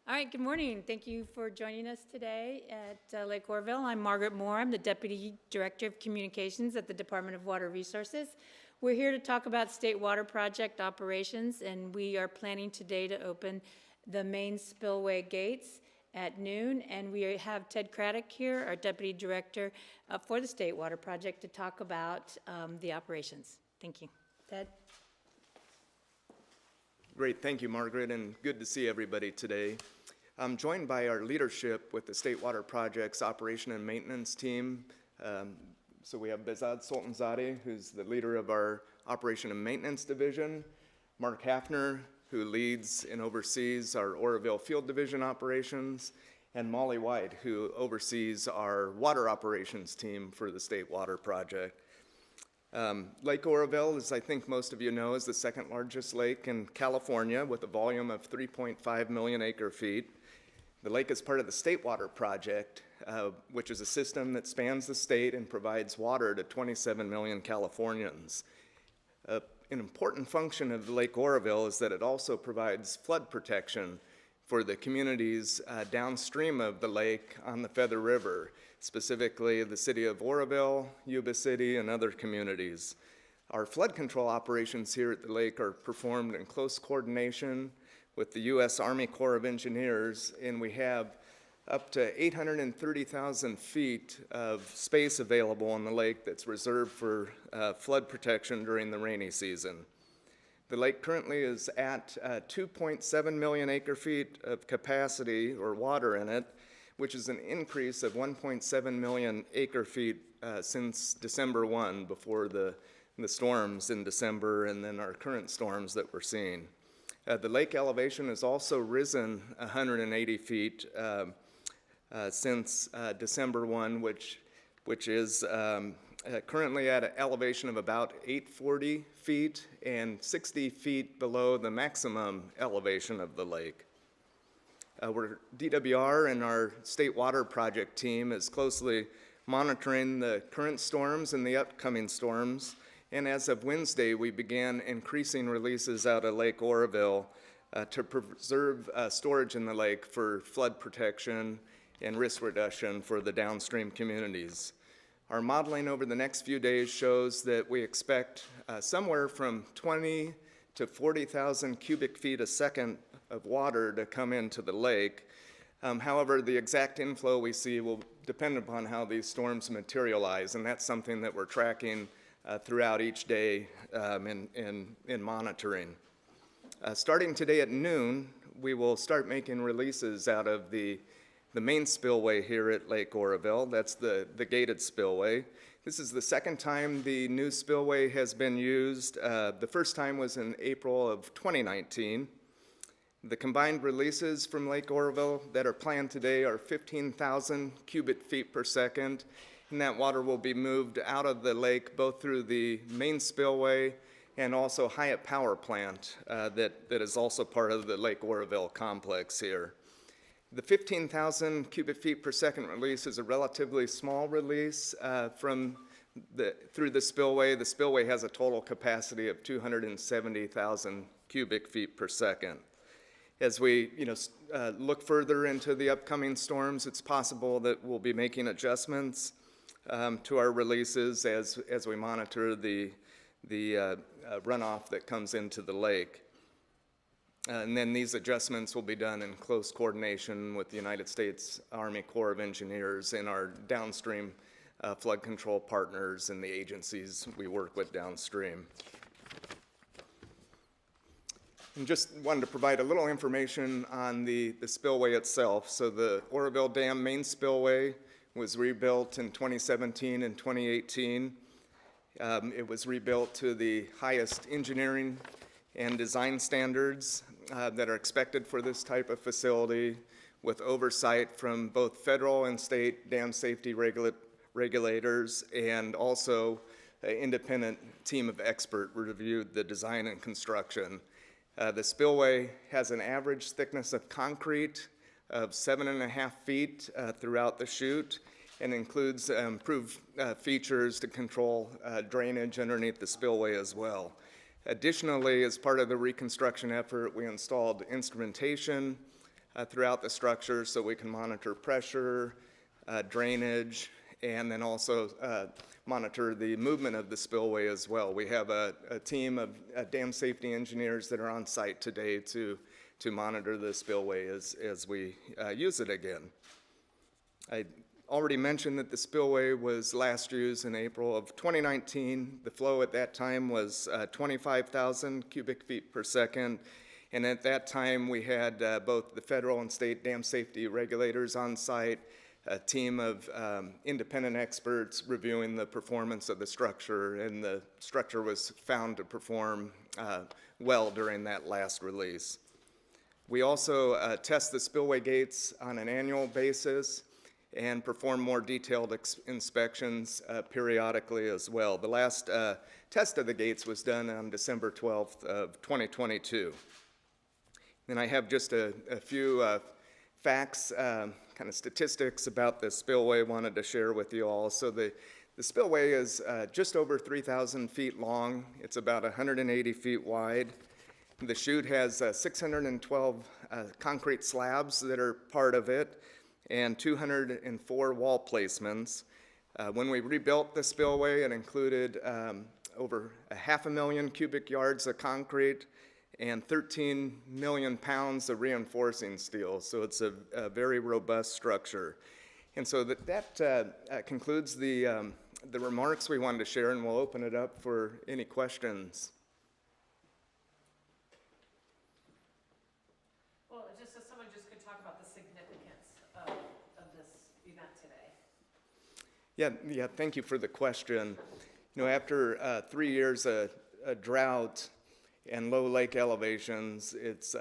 All right, good morning. Thank you for joining us today at Lake Oroville. I'm Margaret Moore. I'm the Deputy Director of Communications at the Department of Water Resources. We're here to talk about state water project operations, and we are planning today to open the main spillway gates at noon. And we have Ted Craddock here, our Deputy Director for the State Water Project, to talk about the operations. Thank you. Ted? Great, thank you, Margaret, and good to see everybody today. I'm joined by our leadership with the State Water Project's Operation and Maintenance team. So we have Behzad Sultanzadeh, who's the leader of our Operation and Maintenance Division, Mark Hafner, who leads and oversees our Oroville Field Division operations, and Molly White, who oversees our water operations team for the State Water Project. Lake Oroville, as I think most of you know, is the second largest lake in California with a volume of 3.5 million acre feet. The lake is part of the State Water Project, which is a system that spans the state and provides water to 27 million Californians. An important function of Lake Oroville is that it also provides flood protection for the communities downstream of the lake on the Feather River, specifically the city of Oroville, Yuba City, and other communities. Our flood control operations here at the lake are performed in close coordination with the U.S. Army Corps of Engineers, and we have up to 830,000 feet of space available on the lake that's reserved for flood protection during the rainy season. The lake currently is at 2.7 million acre feet of capacity or water in it, which is an increase of 1.7 million acre feet since December 1, before the storms in December and then our current storms that we're seeing. The lake elevation has also risen 180 feet since December 1, which is currently at an elevation of about 840 feet and 60 feet below the maximum elevation of the lake. DWR and our State Water Project team is closely monitoring the current storms and the upcoming storms. And as of Wednesday, we began increasing releases out of Lake Oroville to preserve storage in the lake for flood protection and risk reduction for the downstream communities. Our modeling over the next few days shows that we expect somewhere from 20 to 40,000 cubic feet a second of water to come into the lake. However, the exact inflow we see will depend upon how these storms materialize, and that's something that we're tracking throughout each day in monitoring. Starting today at noon, we will start making releases out of the main spillway here at Lake Oroville. That's the gated spillway. This is the second time the new spillway has been used. The first time was in April of 2019. The combined releases from Lake Oroville that are planned today are 15,000 cubic feet per second, and that water will be moved out of the lake both through the main spillway and also Hyatt Power Plant that is also part of the Lake Oroville complex here. The 15,000 cubic feet per second release is a relatively small release through the spillway. The spillway has a total capacity of 270,000 cubic feet per second. As we look further into the upcoming storms, it's possible that we'll be making adjustments to our releases as we monitor the runoff that comes into the lake. And then these adjustments will be done in close coordination with the United States Army Corps of Engineers and our downstream flood control partners and the agencies we work with downstream. And just wanted to provide a little information on the spillway itself. So the Oroville Dam main spillway was rebuilt in 2017 and 2018. It was rebuilt to the highest engineering and design standards that are expected for this type of facility, with oversight from both federal and state dam safety regulators, and also an independent team of experts reviewed the design and construction. The spillway has an average thickness of concrete of 7.5 feet throughout the chute, and includes improved features to control drainage underneath the spillway as well. Additionally, as part of the reconstruction effort, we installed instrumentation throughout the structure so we can monitor pressure, drainage, and then also monitor the movement of the spillway as well. We have a team of dam safety engineers that are on site today to monitor the spillway as we use it again. I already mentioned that the spillway was last used in April of 2019. The flow at that time was 25,000 cubic feet per second. And at that time, we had both the federal and state dam safety regulators on site, a team of independent experts reviewing the performance of the structure, and the structure was found to perform well during that last release. We also test the spillway gates on an annual basis and perform more detailed inspections periodically as well. The last test of the gates was done on December 12th of 2022. And I have just a few facts, kind of statistics about the spillway I wanted to share with you all. So the spillway is just over 3,000 feet long. It's about 180 feet wide. The chute has 612 concrete slabs that are part of it, and 204 wall placements. When we rebuilt the spillway, it included over 500,000 cubic yards of concrete and 13 million pounds of reinforcing steel. So it's a very robust structure. And so that concludes the remarks we wanted to share, and we'll open it up for any questions. Well, just if someone just could talk about the significance of this event today. Yeah, thank you for the question. You know, after 3 years of drought and low lake elevations, it's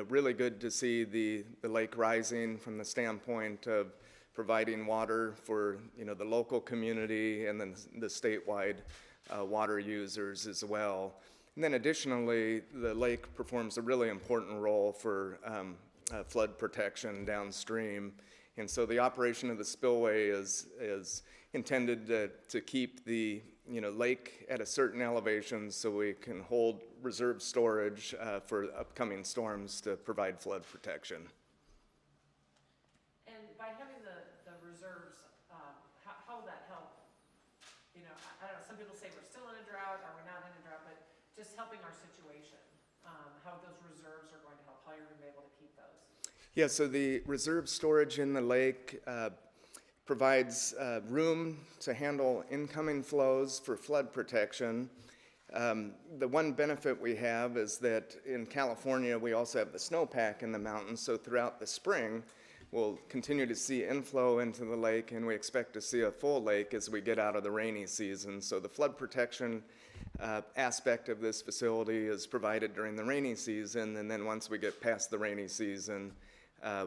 really good to see the lake rising from the standpoint of providing water for the local community and then the statewide water users as well. And then additionally, the lake performs a really important role for flood protection downstream. And so the operation of the spillway is intended to keep the lake at a certain elevation so we can hold reserve storage for upcoming storms to provide flood protection. And by having the reserves, how will that help? I don't know, some people say we're still in a drought, or we're not in a drought, but just helping our situation, how those reserves are going to help, how you're going to be able to keep those. Yeah, so the reserve storage in the lake provides room to handle incoming flows for flood protection. The one benefit we have is that in California, we also have the snowpack in the mountains, so throughout the spring, we'll continue to see inflow into the lake, and we expect to see a full lake as we get out of the rainy season. So the flood protection aspect of this facility is provided during the rainy season, and then once we get past the rainy season,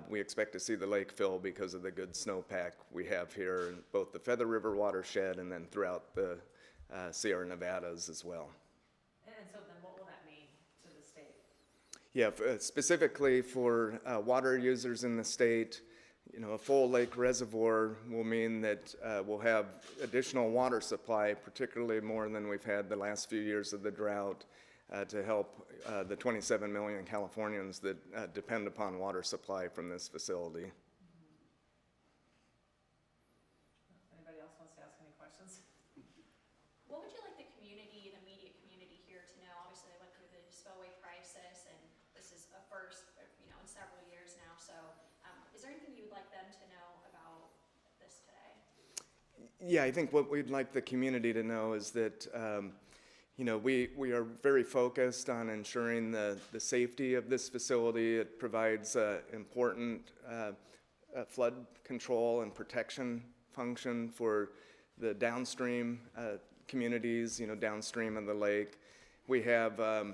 we expect to see the lake fill because of the good snowpack we have here in both the Feather River watershed and then throughout the Sierra Nevadas as well. And so then what will that mean to the state? Yeah, specifically for water users in the state, a full lake reservoir will mean that we'll have additional water supply, particularly more than we've had the last few years of the drought, to help the 27 million Californians that depend upon water supply from this facility. Anybody else wants to ask any questions? What would you like the community, the immediate community here to know? Obviously, they went through the spillway crisis, and this is a first, in several years now. So, is there anything you would like them to know about this today? Yeah, I think what we'd like the community to know is that we are very focused on ensuring the safety of this facility. It provides important flood control and protection function for the downstream communities, downstream of the lake. We have a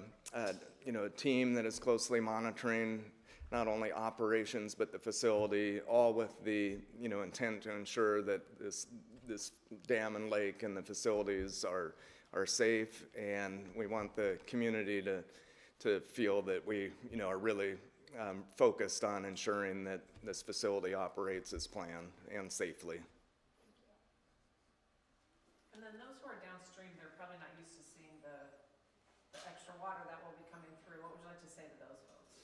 team that is closely monitoring not only operations but the facility, all with the intent to ensure that this dam and lake and the facilities are safe, and we want the community to feel that we are really focused on ensuring that this facility operates as planned and safely. And then those who are downstream, they're probably not used to seeing the extra water that will be coming through. What would you like to say to those folks?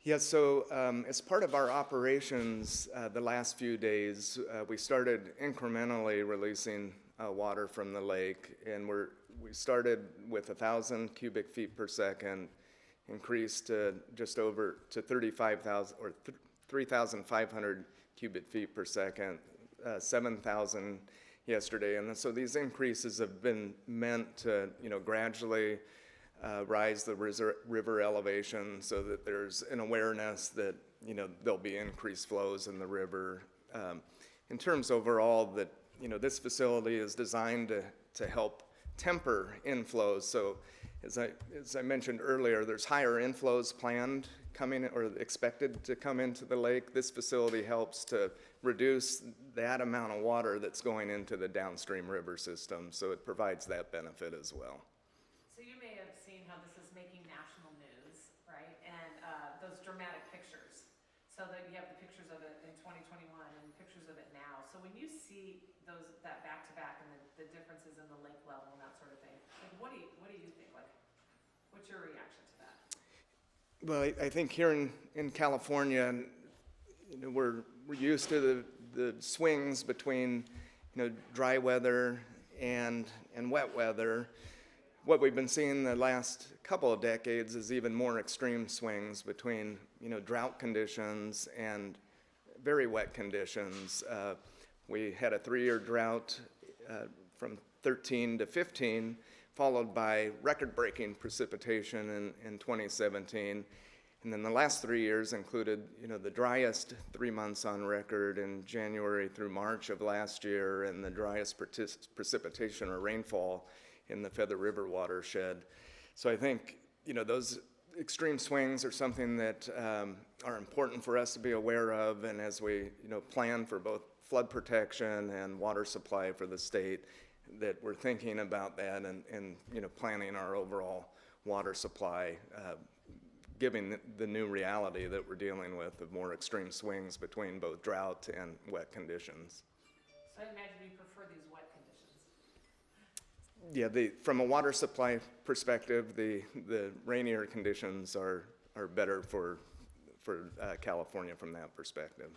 Yeah, so as part of our operations the last few days, we started incrementally releasing water from the lake, and we started with 1,000 cubic feet per second, increased to just over to 35,000 or 3,500 cubic feet per second, 7,000 yesterday, and so these increases have been meant to, gradually rise the river elevation so that there's an awareness that, there'll be increased flows in the river. In terms overall that, this facility is designed to help temper inflows. So as I mentioned earlier, there's higher inflows planned coming or expected to come into the lake. This facility helps to reduce that amount of water that's going into the downstream river system. So it provides that benefit as well. So you may have seen how this is making national news, right? And those dramatic pictures. So that you have the pictures of it in 2021 and pictures of it now. So when you see that back-to-back and the differences in the lake level and that sort of thing, like what do you think? Like, what's your reaction to that? Well, I think here in California, we're used to the swings between, dry weather and wet weather. What we've been seeing the last couple of decades is even more extreme swings between, drought conditions and very wet conditions. We had a 3-year drought from 13 to 15, followed by record-breaking precipitation in 2017. And then the last 3 years included, the driest 3 months on record in January through March of last year, and the driest precipitation or rainfall in the Feather River watershed. So I think, those extreme swings are something that are important for us to be aware of, and as we, plan for both flood protection and water supply for the state, that we're thinking about that and planning our overall water supply, given the new reality that we're dealing with of more extreme swings between both drought and wet conditions. So I imagine you prefer these wet conditions. Yeah, from a water supply perspective, the rainier conditions are better for California from that perspective.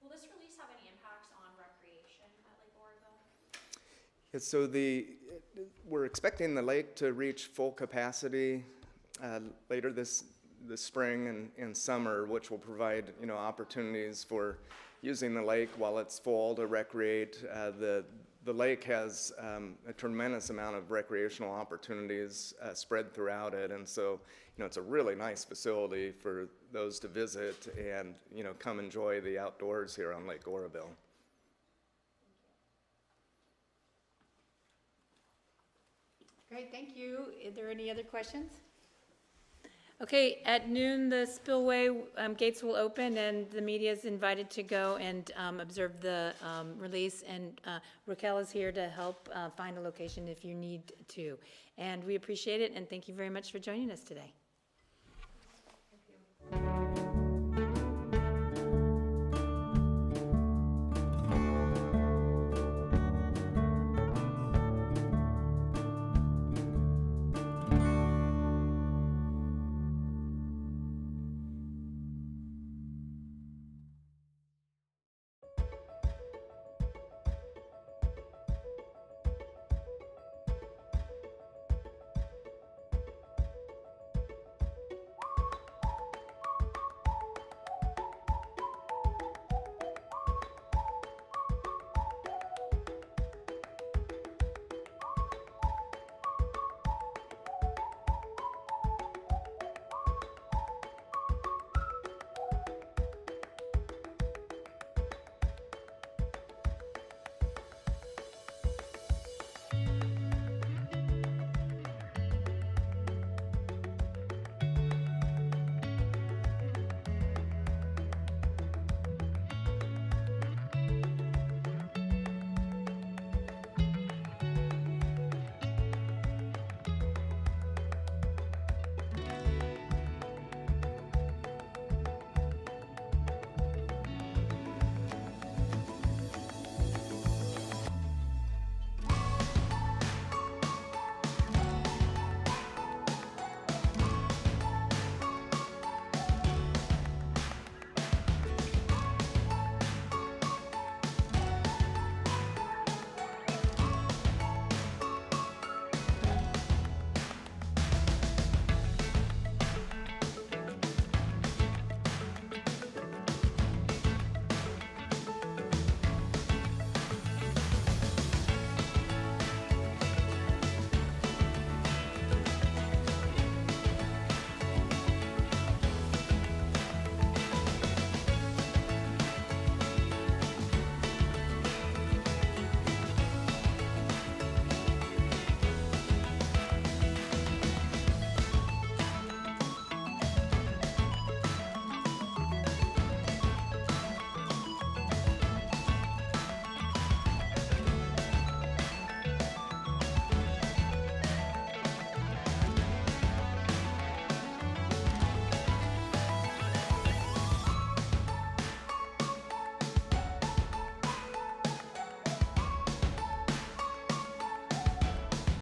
Will this release have any impacts on recreation at Lake Oroville? Yeah, so we're expecting the lake to reach full capacity later this spring and summer, which will provide opportunities for using the lake while it's full to recreate. The lake has a tremendous amount of recreational opportunities spread throughout it, and so it's a really nice facility for those to visit and come enjoy the outdoors here on Lake Oroville. Great, thank you. Are there any other questions? Okay, at noon, the Spillway gates will open, and the media is invited to go and observe the release, and Raquel is here to help find a location if you need to. And we appreciate it, and thank you very much for joining us today.